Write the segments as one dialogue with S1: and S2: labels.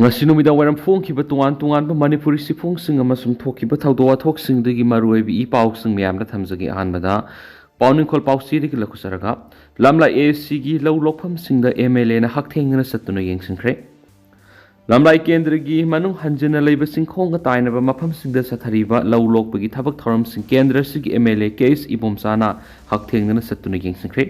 S1: ngasi numidang waram phongkhiba tungan Manipuri sifungsing amasung thokhiba thawdo wathokisingdagi maruibi I pausing miyamda thamjagi ahanbada pawningkhol pausiri ki lakhusaraga lamla ASC gi law lokphamsingda MLA na hakthengna satuna yengsingkhre lamlai kendragi manung hanjina leiba singkhonga tainaba maphamsingda sathariba law lokbagi thabak thoramsing kendra sigi MLA case ibomsana hakthengna satuna yengsingkhre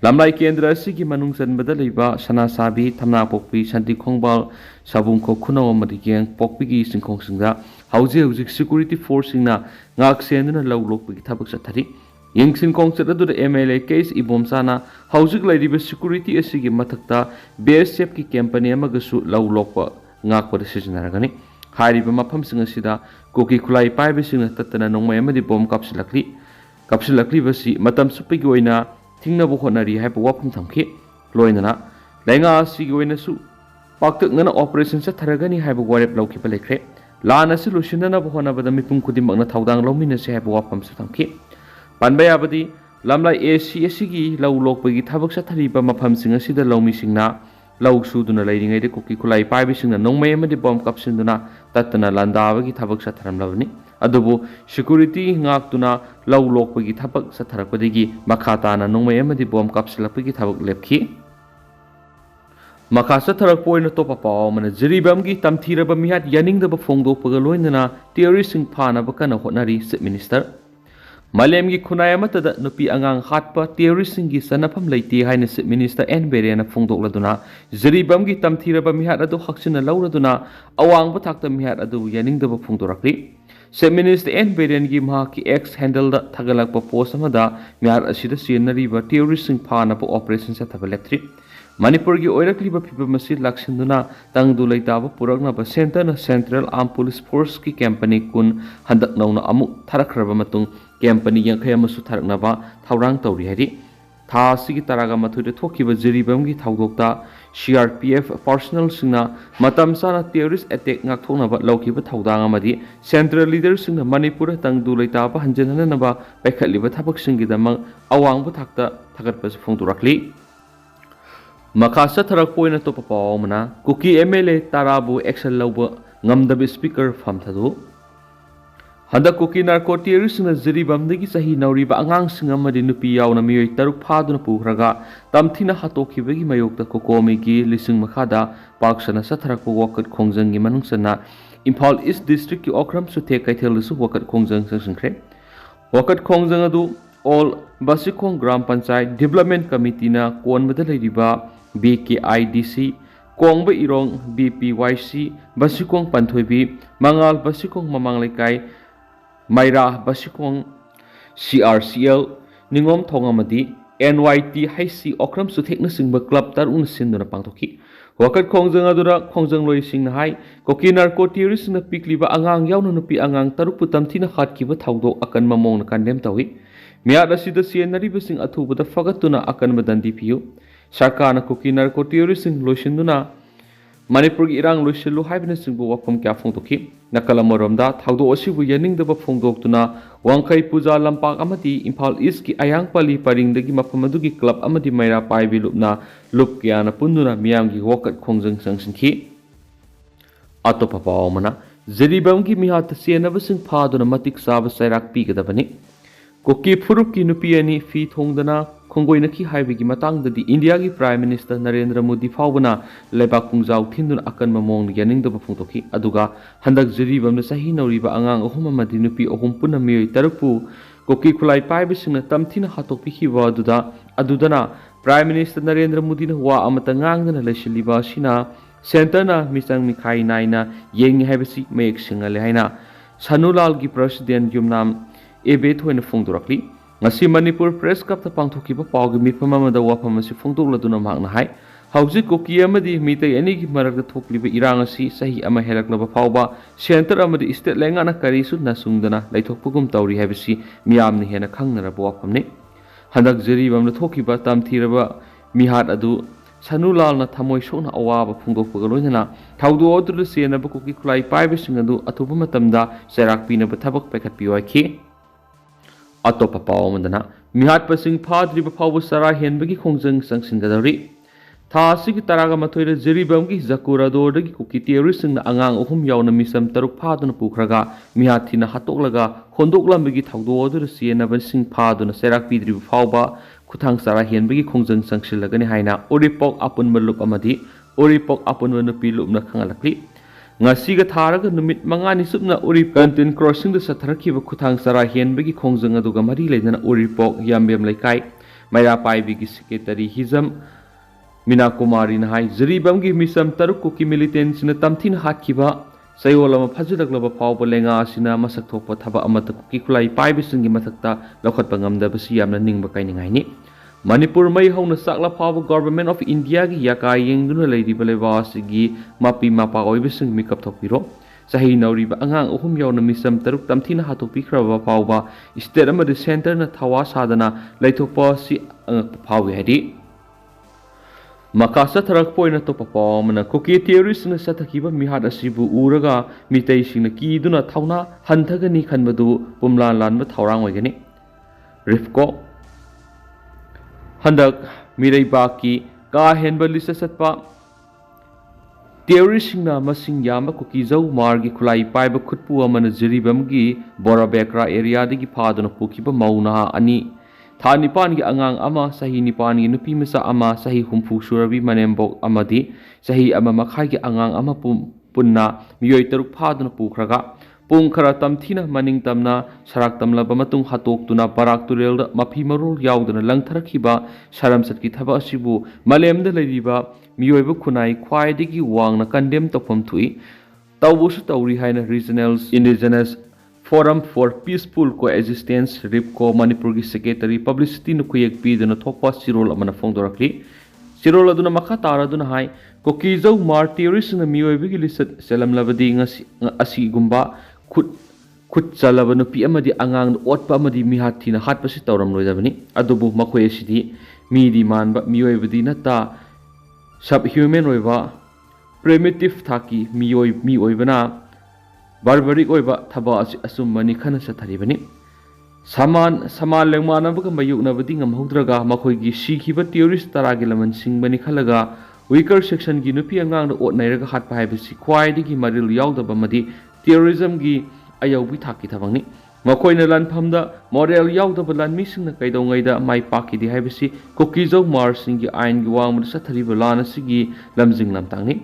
S1: lamlai kendra sigi manung janbada leiba sana sabi thamna pokpi shanti khongbal sabungko khunaw amadi geng pokpigi singkhonsingda hauji security force singna ngak senduna law lokbagi thabak sathari yengsin kongset adu MLA case ibomsana haujik lairiba security asigi mathakta BSF ki company amagasu law lokpa ngakpa decisionaragani hairiba maphamsing asida Kuki khulai paibising tatana nongmai amadi bom kapsilakli basi matam supigi oina thingnabu honari haiba wafam thamkhi loinana lainga asigi oina su paktak ngana operation sa tharagani haiba warep lawkhiba lekre lana si lusinana bu honabada mipum khudimangna thawdang lawmina se haiba wafam sa thamkhi Panbayabadi lamlai ASC gi law lokpagi thabak sathariba maphamsing asida lawmisingna law suduna leiringai de Kuki khulai paibisingna nongmai amadi bom kapsinduna tatana landabagi thabak satharamlabani adubu security ngaktuna law lokpagi thabak satharakpadigi makhatana nongmai amadi bom kapsilapagi thabak lepkhi makha satharak poina topa paw mana jiribamgi tamthiraba mihat yaningdaba phongdokpaga loinana terroristing phana bakana hotnari chief minister Malemgi khunai amatada nupi angang hatpa terroristingi sanafam leiti haina chief minister N Berena phongdokladuna jiribamgi tamthiraba mihat adu haksina lawraduna awang bathakta mihat adu yaningdaba phongdorakli chief minister N Berengi mahaki ex handle da thagalakpa post amada mihat asida sienariba terroristing phana pa operation sa thabaleptri Manipur gi oirakliba phibamasi laksinduna tangdu leitaba puraknaba center na Central Armed Police Force ki company kun handak nauna amuk tharakraba matung company yankhai amasu tharaknaba thaurang tawri hari tha sigi taraga mathude thokiba jiribamgi thawdokta CRPF personnel singna matam sana terrorist attack ngak thoknaba lawkiba thawdang amadi central leader singna Manipur tangdu leitaba hanjanana naba paikhatliba thabak singi damang awang bu thakta thagatpa phongdurakli Makasa tharak poina to papaw mana Kuki MLA tarabu action lawba ngamdabi speaker famthadu handa Kuki narco terrorist na jiribamdagi sahi nauriba angang singamadi nupi yauna miyoi taruk phaduna puhraga tamthina hatokhibagi mayokta kokomi gi lising makhada paksana satharakpa wakat khongjangi manungsana Imphal East District ki okram suthe kaithelsu wakat khongjang sangkhre wakat khongjang adu all Basikong Gram Panchayat Development Committee na konbada leiriba BKIDC Kongba Irong BPYC Basikong Panthoibi Mangal Basikong Mamanglaikai Maira Basikong CRCL Ningom Thongamadi NYT Haisi Okram Suthekna Singba Club Tarun Sinduna Pangthoki Wakat Khongjang adura Khongjang loi singna hai Koki narco terrorist na pikliba angang yauna nupi angang tarupu tamthina khatkiba thawdo akan mamong na kandem tawi Miyat asida sienari basing athubada fagatuna akan badandi piyu Sarkana Kuki narco terroristing loisinduna Manipur gi irang loisilu haibna singbu wafam kya phongtoki nakalamoromda thawdo asibu yaningdaba phongdoktuna wangkai puja lampak amati Imphal East ki ayangpali paringdagi mafamadagi club amati maira paibi lupna lup kyana punduna miyamgi wakat khongjang sangsinki atopa pawmana jiribamgi mihat sienaba sing phaduna matik saba sairak pigadabani Kuki Furup ki nupi ani fi thongdana khongoina ki haibigi matangdadi India gi Prime Minister Narendra Modi fawbana lebak kungjau thinduna akan mamong yaningdaba phongtoki aduga handak jiribamna sahi nauriba angang ahum amadi nupi ahum puna miyoi tarupu Kuki khulai paibisingna tamthina hatokpi khiwa adudana Prime Minister Narendra Modi na wa amata ngangdana lesiliba sina center na misang mikhai naina yengi haibisi mayek singale haina Sanulal gi President Yumnam Ebet hoina phongdorakli ngasi Manipur Press Club ta pangthokiba pawgi mifam amada wafam asi phongdokladuna makna hai hauji Kuki amadi mitai ani gi marakta thokliba irang asi sahi ama helaklaba phawba center amadi state lengana karisu nasungdana laithokpugum tawri habisi miyamni hena khangnaraba wafamni handak jiribamna thokiba tamthiraba mihat adu Sanulal na thamoi sona awaba phongdokpaga loinana thawdo odru senaba Kuki khulai paibising adu athuba matamda serak pinaba thabak paikhatpiwai Atopa pawamandana mihat pasing phadriba phawba sara henbagi khongjang sangsingadari Tha asigi taraga mathoida Jiribamgi Zakuradordagi Kuki terroristsingna angang ahum yauna misam taruk phaduna pukhraga mihathina hatoklaga hondoklambagi thawdo adura sienaba sing phaduna serak pidri fawba kuthang sara henbagi khongjang sangsilagani haina oripok apunba lup amadi oripok apunba nupi lupna khangalakli ngasiga tharaga numit mangani supna orip content crossing da satharakhiba kuthang sara henbagi khongjang aduga mari leidana oripok yambem laikai maira paibigi secretary hizam Mina Kumari Nahai Jiribamgi Misam Taruk Kuki militants in a Tamtin Hatkiba Sayolama Pajidaglaba Pau Lenga Sina Masaktopa Taba Amata Kuki Kulai Pibising Matakta Lokot Pangam the Basiam Ning Bakaini Manipur May Hona Sakla Pau Government of India Yaka Yenguna Lady Balevasigi Mapi Mapa Oibising Mikap Topiro Sahi Nauriba Angang Uhum Yona Misam Taruk Tamtina Hatopikra Pauba Istedama the center na Tawa Sadana Laitopa Si Pau Hedi Makasa tarak poina to papa mana Kuki terrorist na satakiba mihad asibu uraga mitay sing na kiduna thauna hantagani khanbadu pumlan lanba thaurang oigani rifko handak mirai baki ka henba lisa satpa terrorist na masing yama Kuki zau margi khulai paiba khutpu amana Jiribamgi Borabekra area digi phaduna pukiba mauna ani Tha nipan gi angang ama sahi nipan gi nupi masa ama sahi humfu surabi manembok amadi sahi ama makhai gi angang ama punna miyoi taruk phaduna pukhraga pung khara tamthina maning tamna sarak tamlaba matung hatok tuna parak turel da mapi marul yauduna langtharakhiba saram satki thaba asibu malemda leiriba miyoiba khunai khwai digi wangna condemn topom thui tawbusu tawri haina regional indigenous Forum for Peaceful Coexistence RIPCO Manipur gi Secretary Publicity nu kuyek pi duna thokpa sirol amana fongdorakli sirol aduna makha tara duna hai Kuki zau mar terrorist na miyoibi gi lisat selam labadi ngasi asi gumba khut chalaba nu pi amadi angang otpa amadi mihathi na hatpasi tawram loidabani adubu makhoi sidi mi di manba miyoibadi nata subhuman oiba primitive thaki mi oibana Barbaric oiba thaba asumani khana satharibani saman lengmana baga mayuk nabadi ngamhaudraga makhoigi sikhiba terrorist taragi laman singbani khalaga weaker section gi nupi angang na otnairaga hatpa haibasi khwaidigi maril yaudaba madi terrorism gi ayaubi thaki thabangni makhoina lanphamda moral yaudaba lanmi singna kaidongaida mai pakidi haibasi Kuki zau mar singi ain gi wangmada sathariba lana sigi lamjing lamtangni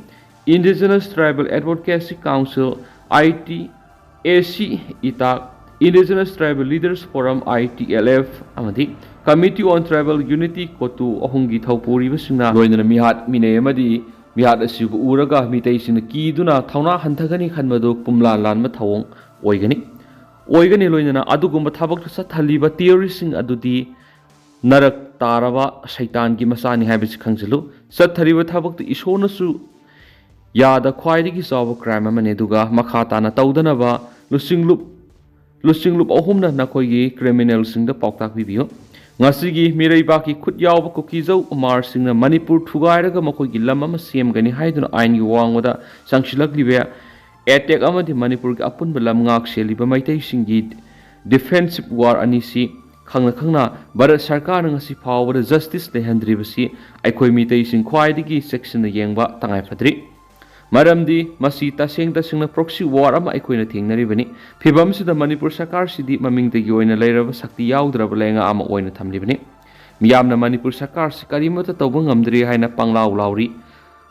S1: Indigenous Tribal Advocacy Council ITAC ITAC Indigenous Tribal Leaders Forum ITLF amadi Committee on Tribal Unity Kotu ahungi thaupuri basingna loinana mihat mine amadi mihat asibu uraga mitay singna kiduna thauna hanthagani khanmadu pumlan lanma thawong oigani loinana adugumba thabak sathaliba terroristing adudi narak taraba shaitan gi masani habis khangjalu sathariba thabak isonasu Yada khwaidigi sawa crime amane duga makhatana tawdanaba lusinglup ahumna nakhoigi criminal singda pauktak bibiyo ngasigi mirai baki khut yawba Kuki zau umar singna Manipur thugairaga makhoigi lam ama semgani haiduna ain gi wangwada sangsilaklibe attack amadi Manipur gi apunba lam ngak seliba maitai singi defensive war anisi khangna Bharat Sarkar ngasi phawada justice lehandribasi aikhoi mitai sing khwaidigi section na yengba tangai phadri Maramdi masi tasengna proxy war ama aikoina thengnaribani phibam sida Manipur Sarkar sidi mamingdagi oina leiraba sakti yaudraba lenga ama oina thamlibani miyamna Manipur Sarkar si karimata tawba ngamdri haina panglaw lauri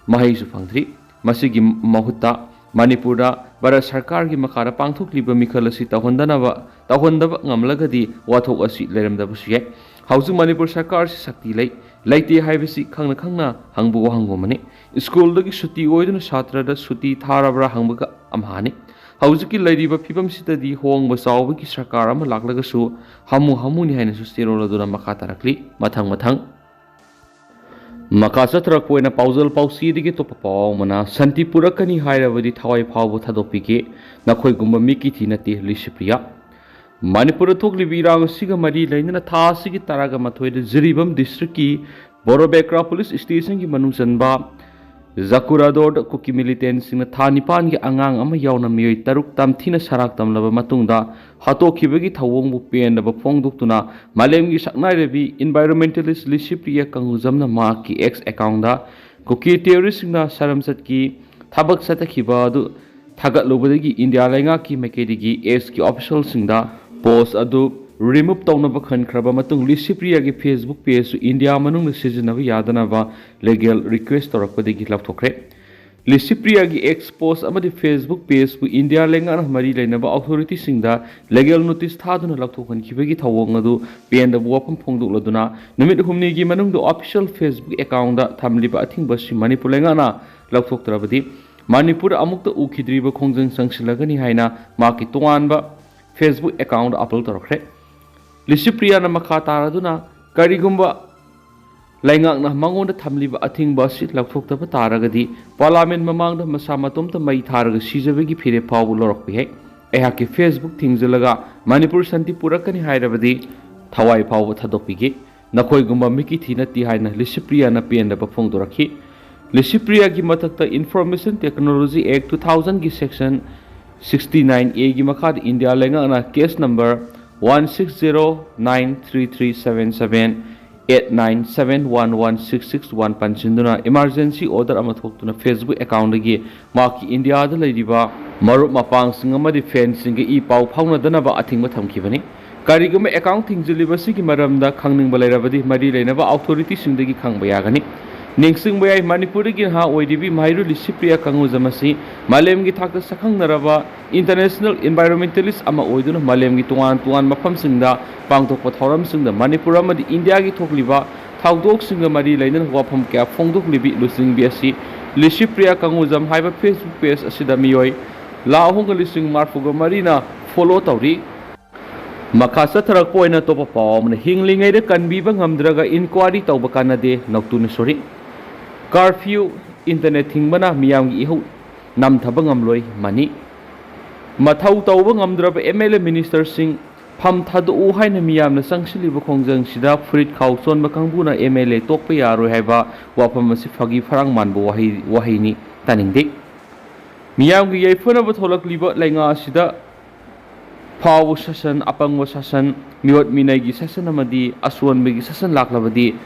S1: mahaisu phangdri masigi mahutta Manipurda Bharat Sarkar gi makara pangthokliba mikhalasi tahondaba ngamlagadi wathok asi leiramdabusu ye hauju Manipur Sarkar si sakti laite haibasi khangna hangbu hangomani school dagi suti oiduna satra da suti tharabra hangbaga amhani haujuki lairiba phibam sitadi hongba chawbagi sarkar ama laklaga su hamu ni haina su sterol duna makha tarakli mathang makasa trak poina pauzal pausi digi to papaw mana santi purakani hairabadi thawai phawbu thadopike nakhoi gumba miki thinati lisipriya Manipur thoklibi irang siga mari lainana tha sigi taraga mathoida Jiribam district ki Borobekra police station ki manung chanba Zakurador Kuki militant singna tha nipan gi angang ama yauna miyoi taruk tamthina sarak tamlaba matungda hatokhibagi thawongbu pendaba phongduktuna malem gi saknai rebi environmentalist lisipriya kangujamna ma ki X account da Kuki terrorist-singna saramsatki thabak satakhiba adu thagatlobadagi India laingaki maikadigi X ki official-singda post adu remove taunaba khankraba matung Lisipriya gi Facebook page su India manung sijinaba yadanaba legal request torakpadagi lapthokre Lisipriya gi X post amadi Facebook page bu India lengana mari leinaba authority singda legal notice thaduna lapthokhankhibagi thawong adu penda buwapam phongdukladuna numit humni gi manung do official Facebook account da thamliba athingba si Manipur lengana lapthoktrabadi Manipur amukta ukhidriba khongjang sangsilagani haina maki tonganba Facebook account upload torakre Lisipriya na makataraduna karigumba laingak na mangonda thamliba athingba si lakthoktaba taragadi parliament mamangda masamatomta mai tharaga sijabagi phire phawu lorokpi hai ehaki Facebook thingzalaga Manipur santi purakani hairabadi thawai phawu thadokpigi nakhoi gumba miki thinati haina Lisipriya na penda bafong dorakhi Lisipriya gi matakta Information Technology Act 2000 gi section 69A gi makhad India laingak na case number 160933778971166 pansinduna emergency order amathokuna Facebook account gi maki India da leiriba marup mapang singa madi fencing gi I pau phauna danaba athingba thamkhibani kariguma account thingziliba sigi maramda khangningbal leirabadi mari leinaba authority singdagi khangba yagani Ningsing bayai Manipur gi ha oidibi Mairu Lisipriya kanguzamasi malem gi thakta sakhang naraba international environmentalist ama oiduna malem gi tuan mafam singda pangthokpa thoram singda Manipur amadi India gi thokliba thawdok singa mari lainan wafam kya phongdok libi lusing bi asi Lisipriya kanguzam haiba Facebook page asida miyoi la honga lising marfuga marina follow tawri Makasa tharak poina topa pawam na hinglingai de kanbiba ngamdraga inquiry tawba kanade naktuna sori Curfew internet hingbana miyamgi ihu nam thabangam loi mani mathau tawba ngamdraba MLA minister sing pham thadu haina miyamna sangsiliba khongjang sida furit khawson bakangbu na MLA tokpa yaroi haiba wafam asi phagi farang manbo wahini taningde miyamgi yaifona ba tholakliba lainga sida Pawu sasan apangwa sasan miwat minagi sasan amadi aswan bagi sasan laklabadi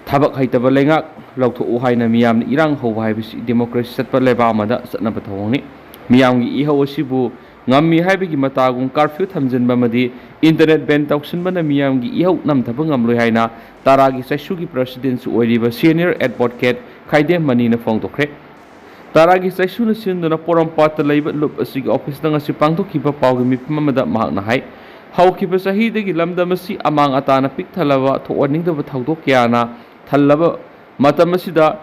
S1: Thabak haitaba lengak lautho haina miyam irang ho haibisi democracy satpa leba amada satnaba thawngni miyamgi iho asibu ngammi haibigi matagung curfew thamjinba madi internet ban tawsinbana miyamgi iho namthaba ngamloi haina taragi saisugi president su oiriba senior advocate khaide manina phongdokre Taragi saisuna sinduna porampata leiba lup asigi office na ngasi pangtokhiba pawgi mipamada mahakna hai hawkiba sahidagi lamdamasi amang atana pikthalaba thoaningdaba thawdok kyana thallaba matamasida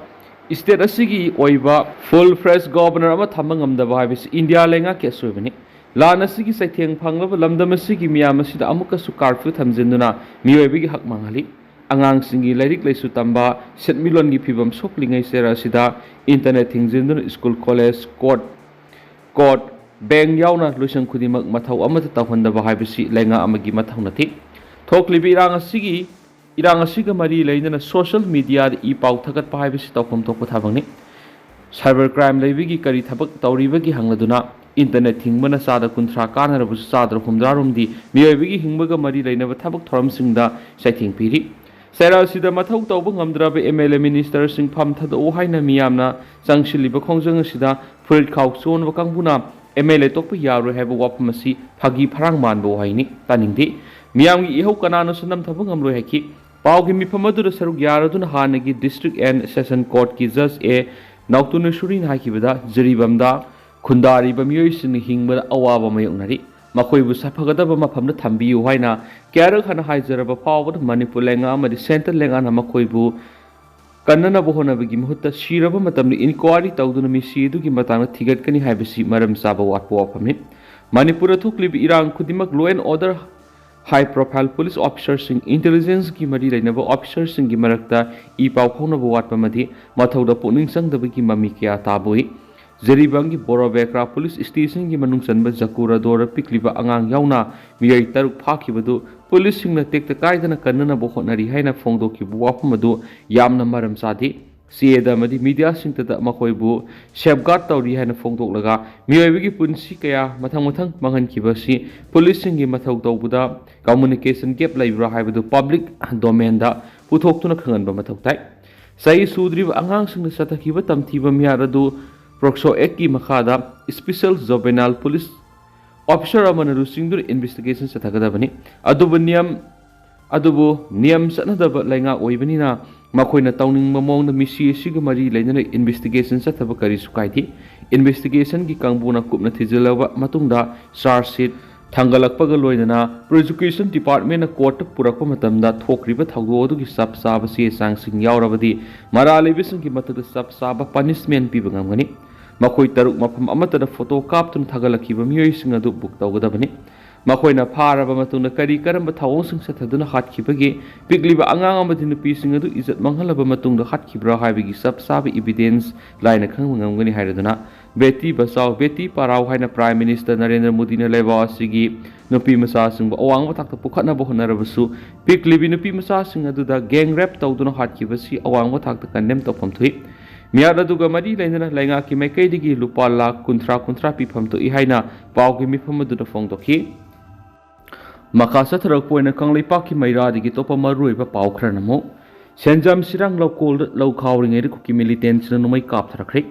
S1: state asigi oiba full fresh governor ama thamangamdaba haibisi India lenga kesoibani lana sigi saitheng phanglaba lamdamasigi miyamasida amukasu curfew thamjinduna miyoibigi hak manghali Angang singi lairik laisu tamba setmilon gi phibam soklingai sera sida internet thingzindun school college court bank yauna lusang khudimak mathau amata tawhandaba haibisi lenga amagi mathau nathi thoklibi irang asiga mari leina social media I pau thagat pa haibisi tawkham thokpa thabangni cyber crime leibigi kari thabak tawribagi hangladuna internet thingmana sada kunthra kanarabu sadra humdrarumdi miyoibigi hingbaga mari leina thabak thoram singda saithing piri Sera sida mathau tawba ngamdraba MLA minister sing pham thado haina miyamna sangshiliba khongjang sida furit khawchon wakangbuna MLA tokpa yaru haiba wapmasi phagi pharang manbo haini taningdi miyamgi ihau kanano sunam thabang ngamloi haki pawgi miphamadu saruk yaraduna hanagi district and session court ki judge a nautunu surin hakibada jiribamda khundari bamiyoi sin hingba awaba mayongnari Makoibu sapagadaba mafamda thambiyu haina kyarak hana haizaraba pawbad Manipur lenga amadi center lenga na makoibu kannana bohonabagi mahutta shiraba matamni inquiry tawduna mi sidugi matangna thigatkani haibisi maram saba watpo apamni Manipur thuklibi irang khudimak law and order high profile police officers sing intelligence gi mari lainaba officers sing gi marakta I paw phonaba watpa madi mathauda puning sangdabagi mami kya taboi Zeribangi Borobekra police station gi manung sanba Jakura dora pikliba angang yauna miyai taruk phakibadu police singna tekta kaidana kannana bohonari haina phongdoki buwapmadu yamna maram sadi sieda madi media singta da makoibu safeguard tawri haina phongdoklaga miyoibigi punsi kaya mathang manghan kibasi police singi mathau tawbuda communication gap laibra haibadu public domain da puthoktuna khanganba mathau tai Sahi sudriba angangsing satakhiba tamthiba miyar adu Prokso Ekki makhada Special Juvenile Police Officer amana lusingdur investigation sathagadabani adubu niyam sanadaba lainga oibanina makoina tawning mamongna misi asiga mari lainana investigation sathaba kari sukaiti investigation gi kangbuna kupna thijilaba matungda charge sheet thangalakpaga loinana prosecution department na court purakpa matamda thokriba thawdo adugi sab saba se sangsing yaurabadi mara lebisin gi matada sab saba punishment piba ngamgani makoi taruk mafam amatada photo kaptun thagalakhiba miyoising adu book tawgadabani makoina pharaba matuna kari karamba thawong sathaduna hatkibagi pigliba angang amadi nupising adu izat manghalaba matungda hatkibra haibigi sab saba evidence laina khangmangani hairaduna beti bachao beti parao haina prime minister Narendra Modi na leba asigi nupi masa singba awang batakta pukhatna bo honarabasu piglibi nupi masa sing adu da gang rape tawduna hatkibasi awang batakta condemn tawpam thui Miyada duga mari lainana lainga ki maikai digi lupa lakh kuntra pifam to ihaina pau ki mifam adu da fong toki makasa tharak poina kanglai pa ki maira digi topa marui ba pau khra namo senjam sirang lokol lokhawring eri kuki militant na numai kap tharakhre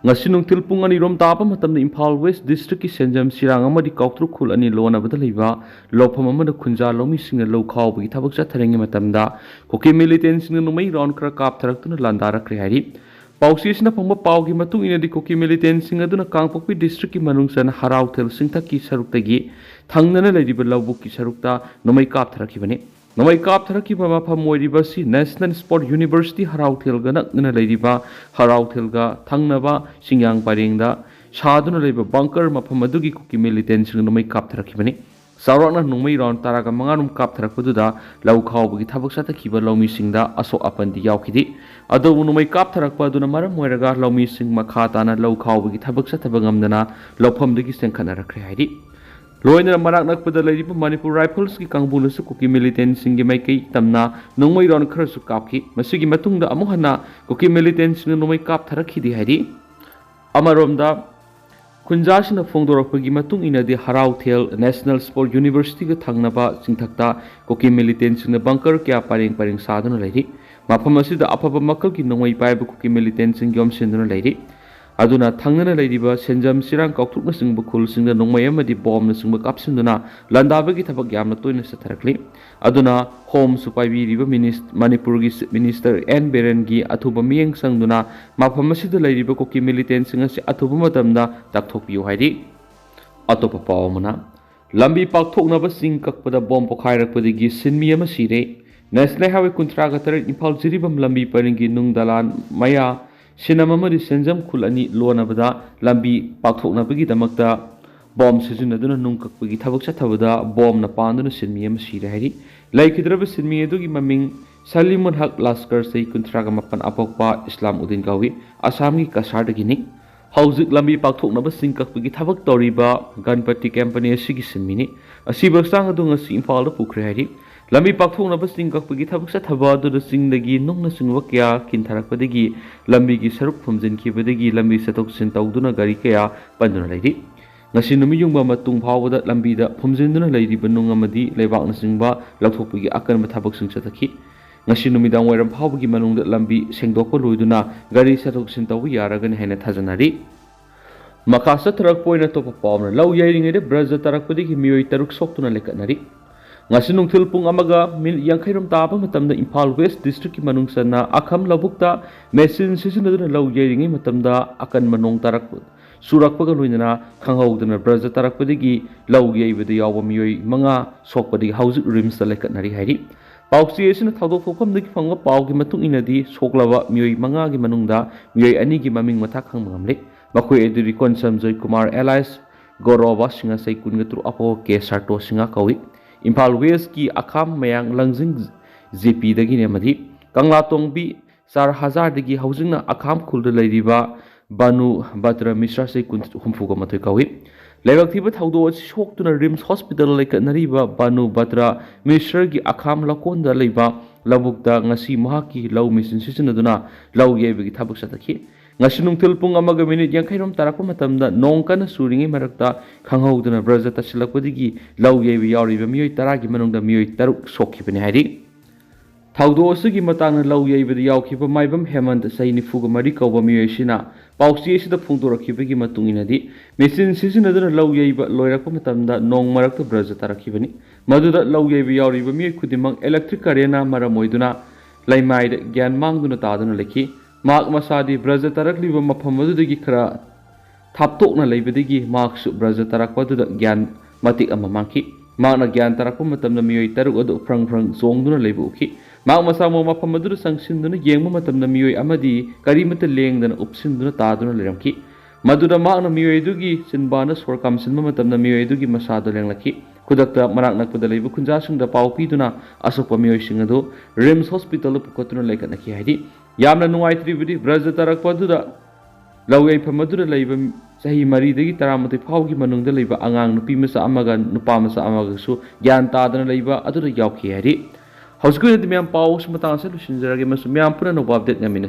S1: ngasi nungtil pung ani rom tapa matamna Imphal West district ki senjam sirang amadi kautru khul ani lona bada leiba lopham amada khunja lomi singna lokhaw bi thabak cha tharengi matamda kuki militant na numai round kra kap tharaktuna landarakre hari Pausisna pangba paugi matung ina di Kuki militant sing aduna Kangpokpi district ki manungsan harauthel singtha ki saruktagi thangnana laidiba lawbuk ki sarukta nomai kap tharakhibani nomai kap tharakiba mafam moiriba si National Sport University harauthel ga nakna laidiba harauthel ga thangnaba singyang parengda saduna leiba bunker mafam adugi Kuki militant sing nomai kap tharakhibani Saurana nungmai round taraga mangarum kap tharakpaduda lau khawbagi thabak satakhiba lawmi singda aso apandi yawkhidi adu nungmai kap tharakpa aduna maram moiraga lawmi sing makha tana lau khawbagi thabak sataba ngamdana lawphamdagi sengkhana rakhre haidi loina marak nakpada lairiba Manipur Rifles ki kangbuna su Kuki militant sing gi maikai tamna nungmai round khara su kapki masigi matungda amu hana Kuki militant sing nungmai kap tharakhidi haidi amaromda Kunjasina Fongdorakpagi matung ina di Harauthel National Sport University ga thangnaba singthakta Kuki militant singna bunker kya pareng saduna lairi mafam asida afaba makal ki nongmai paiba Kuki militant sing yomsinduna lairi aduna thangnana lairiba senjam sirang kaukthukna singba khul singna nongmai amadi bomb na singba kapsinduna landabagi thabak yamna toina satharakli aduna home supaibi riba Manipur gi minister N Beren gi athuba miyeng sangduna mafam asida lairiba Kuki militant sing asi athuba matamda takthokpiu haidi atopa pawmana lambi pakthoknaba sing kakpada bomb pokhairakpadagi sinmi ama sire National Highway kuntra ga tarak Imphal jiribam lambi paringi nungdalan maya Sinama mari senjam khul ani lonabada lambi pakthoknabagi damakta bomb sijinaduna nungkakpagi thabak chathabada bomb na panduna sinmi ama sire hairi laikhidraba sinmi adugi maming Salimun Haq Laskar sei kuntraga mapan apokpa Islam Udin kawi Assam gi kasardagi ni hauzik lambi pakthoknaba singkakpagi thabak toriba Ganpati company asigi sinmini asiba sang adu ngasi Imphal da pukre hairi lambi pakthoknaba singkakpagi thabak sathaba adu singdagi nungna singwa kya kintharakpadagi lambi gi saruk phumjinkhibadagi lambi satok sin tawduna gari kya panduna lairi ngasi numi yungba matung phawada lambi da phumjinduna lairiba nung amadi leibakna singba lathokpagi akanba thabak sing satakhi ngasi numi dang wairam phawbagi manungda lambi sengdokpa loiduna gari satok sin tawbi yaragani haina thajanari makasa tarak poina topa pawna law yairingede braja tarakpadagi miyoi taruk soktuna lekatnari ngasi nungthil pung amaga yangkhairam taba matamda Imphal West district ki manungsana akham labukta machine sijinaduna law yairingi matamda akan manong tarak surakpaga loinana khanghaudana braja tarakpadagi law yaibada yawa miyoi manga sokpadagi hauzik rims lekatnari hairi pausi esina thadok thokhamdagi phangba paugi matung inadi soklaba miyoi manga gi manungda miyoi ani gi maming matha khangmangamle makhoi eduri Konsamjoy Kumar Elias Goroba singa sai kungatru apo ke sarto singa kawi Imphal West ki akham mayang langjing JP dagi ne madi Kangla Tongbi 4000 dagi haujingna akham khulda lairiba Banu Batra Mishra sei kun humfuga mathoi kawi Laibak thiba thawdo soktuna Rims Hospital laikatnariba Banu Batra Mishra gi akham lakonda leiba labukta ngasi mahaki law mission sijinaduna law yaibagi thabak satakhi ngasi nungthil pung amaga minute yangkhairom tarakpa matamda nongkana suringi marakta khanghauduna braja tasilakpadigi law yaibi yauriba miyoi 10 gi manungda miyoi 6 sokhibani hairi ꯊꯧꯗꯣꯛ ꯑꯁꯤꯒꯤ ꯃꯇꯥꯡꯗ ꯂꯧ ꯌꯩꯕꯗ ꯌꯥꯎꯈꯤꯕ ꯃꯥꯏꯕꯝ ꯍꯦꯃꯟꯠ ꯆꯍꯤ 94 ꯀꯧꯕ ꯃꯤꯑꯣꯏ ꯑꯁꯤꯅ ꯄꯥꯎꯆꯦ ꯑꯁꯤꯗ ꯐꯣꯡꯗꯣꯔꯛꯈꯤꯕꯒꯤ ꯃꯇꯨꯡ ꯏꯟꯅꯗꯤ ꯃꯦꯆꯤꯟ ꯁꯤꯖꯤꯟꯅꯗꯨꯅ ꯂꯧ ꯌꯩꯕ ꯂꯣꯏꯔꯛꯄ ꯃꯇꯝꯗ ꯅꯣꯡ ꯃꯔꯛꯇ ꯕ꯭ꯔꯖ ꯇꯥꯔꯛꯈꯤꯕꯅꯤ꯫ ꯃꯗꯨꯗ ꯂꯧ ꯌꯩꯕ ꯌꯥꯎꯔꯤꯕ ꯃꯤꯑꯣꯏ ꯈꯨꯗꯤꯡꯃꯛ ꯏꯂꯦꯛꯇ꯭ꯔꯤꯛ ꯀꯔꯦꯟꯅ ꯃꯔꯝ ꯑꯣꯏꯗꯨꯅ ꯂꯩꯃꯥꯏꯗ ꯒ꯭ꯌꯥꯟ ꯃꯥꯡꯗꯨꯅ ꯇꯥꯗꯨꯅ ꯂꯩꯈꯤ꯫ ꯃꯍꯥꯛ ꯃꯁꯥꯗꯤ ꯕ꯭ꯔꯖ ꯇꯥꯔꯛꯂꯤꯕ ꯃꯐꯝ ꯑꯗꯨꯗꯒꯤ ꯈꯔ ꯊꯥꯞꯇꯣꯛꯅ ꯂꯩꯕꯗꯒꯤ ꯃꯍꯥꯛꯁꯨ ꯕ꯭ꯔꯖ ꯇꯥꯔꯛꯄ ꯑꯗꯨꯗ ꯒ꯭ꯌꯥꯟ ꯃꯇꯤꯛ ꯑꯃ ꯃꯥꯡꯈꯤ꯫ ꯃꯍꯥꯛꯅ ꯒ꯭ꯌꯥꯟ ꯇꯥꯔꯛꯄ ꯃꯇꯝꯗ ꯃꯤꯑꯣꯏ 6 ꯑꯗꯨ ꯐ꯭ꯔꯪ ꯐ꯭ꯔꯪ ꯆꯣꯡꯗꯨꯅ ꯂꯩꯕ ꯎꯈꯤ꯫ ꯃꯍꯥꯛ ꯃꯁꯥꯃꯛ ꯃꯐꯝ ꯑꯗꯨꯗ ꯆꯪꯁꯤꯟꯗꯨꯅ ꯌꯦꯡꯕ ꯃꯇꯝꯗ ꯃꯤꯑꯣꯏ ꯑꯃꯗꯤ ꯀꯔꯤꯃꯠꯇ ꯂꯦꯡꯗꯅ ꯎꯞꯁꯤꯟꯗꯨꯅ ꯇꯥꯗꯨꯅ ꯂꯩꯔꯝꯈꯤ꯫ ꯃꯗꯨꯗ ꯃꯍꯥꯛꯅ ꯃꯤꯑꯣꯏ ꯑꯗꯨꯒꯤ ꯆꯤꯟꯕꯥꯟꯗ ꯁꯣꯔ ꯀꯥꯝꯁꯤꯟꯕ ꯃꯇꯝꯗ ꯃꯤꯑꯣꯏ ꯑꯗꯨꯒꯤ ꯃꯁꯥꯗꯨ ꯂꯦꯡꯂꯛꯈꯤ꯫ ꯈꯨꯗꯛꯇ ꯃꯅꯥꯛ ꯅꯛꯄꯗ ꯂꯩꯕ ꯈꯨꯟꯖꯥꯁꯤꯡꯗ ꯄꯥꯎ ꯄꯤꯗꯨꯅ ꯑꯁꯣꯛꯄ ꯃꯤꯑꯣꯏꯁꯤꯡ ꯑꯗꯨ ꯔꯤꯝꯁ ꯍꯣꯁꯄꯤꯇꯥꯜꯗ ꯄꯨꯈꯠꯇꯨꯅ ꯂꯩꯈꯠꯅꯈꯤ ꯍꯥꯏꯔꯤ꯫ ꯌꯥꯝꯅ ꯅꯨꯡꯉꯥꯏꯇ꯭ꯔꯤꯕꯗꯤ ꯕ꯭ꯔꯖ ꯇꯥꯔꯛꯄ ꯑꯗꯨꯗ ꯂꯧ ꯌꯩꯐꯝ ꯑꯗꯨꯗ ꯂꯩꯕ ꯆꯍꯤ 4ꯗꯒꯤ 13 ꯐꯥꯎꯕꯒꯤ ꯃꯅꯨꯡꯗ ꯂꯩꯕ ꯑꯉꯥꯡ ꯅꯨꯄꯤ ꯃꯆꯥ ꯑꯃꯒ ꯅꯨꯄꯥ ꯃꯆꯥ ꯑꯃꯒꯁꯨ ꯒ꯭ꯌꯥꯟ ꯇꯥꯗꯅ ꯂꯩꯕ ꯑꯗꯨꯗ ꯌꯥꯎꯈꯤ ꯍꯥꯏꯔꯤ꯫ ꯍꯧꯖꯤꯛꯀꯤ ꯑꯣꯏꯅꯗꯤ ꯃꯌꯥꯝ ꯄꯥꯎ ꯑꯁꯤ ꯃꯇꯥꯡ ꯑꯁꯤꯗ ꯂꯣꯏꯁꯤꯟꯖꯔꯒꯦ ꯑꯃꯁꯨꯡ ꯃꯌꯥꯝ ꯄꯨꯟꯅ ꯑꯅꯧꯕ ꯑꯞꯗꯦꯠ ꯉꯝꯃꯤꯟꯅꯁꯤ꯫